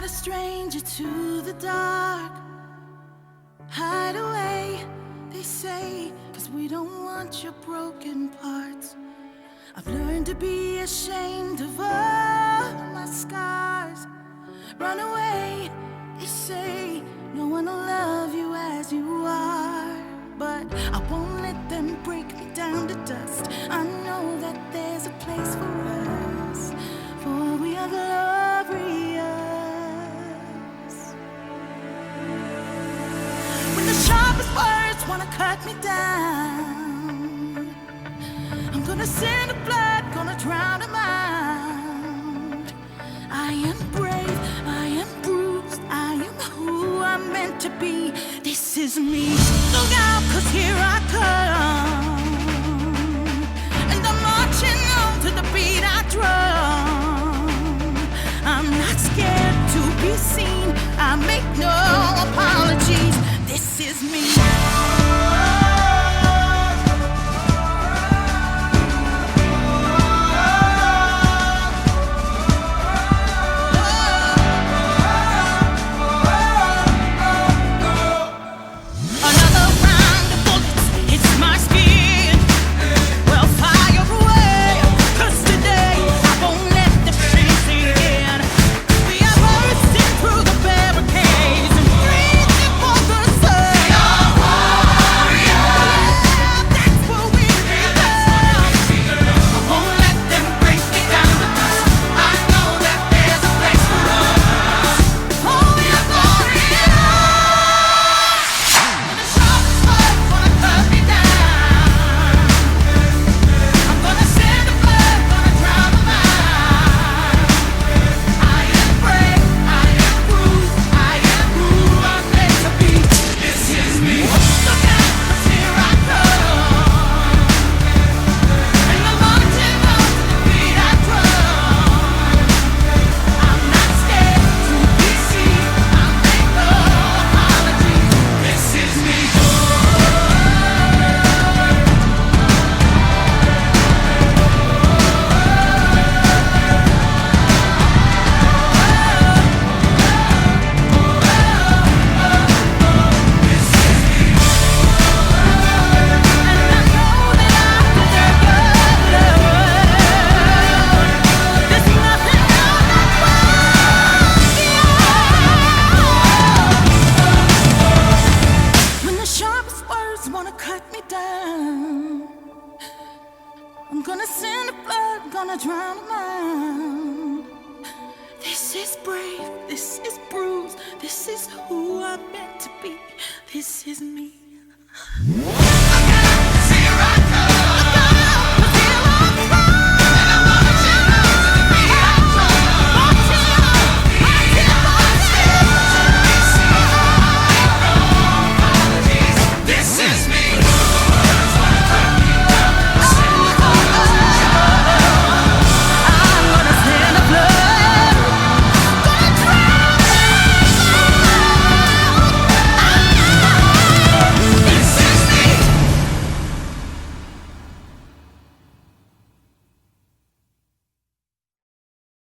a stranger to the dark. Hide away, they say, 'cause we don't want your broken parts. I've learned to be ashamed of all my scars. Run away, they say, no one will love you as you are. But I won't let them break me down to dust. I know that there's a place for us, for we are glorious. When the sharpest words wanna cut me down, I'm gonna send the blood, gonna drown them out. I am brave, I am bruised, I am who I'm meant to be. This is me. Look out, 'cause here I come, and I'm marching on to the beat I drum. I'm not scared to be seen, I make no apologies. This is me. I'm gonna send the blood, gonna drown them out. This is brave, this is bruised, this is who I'm meant to be. This is me.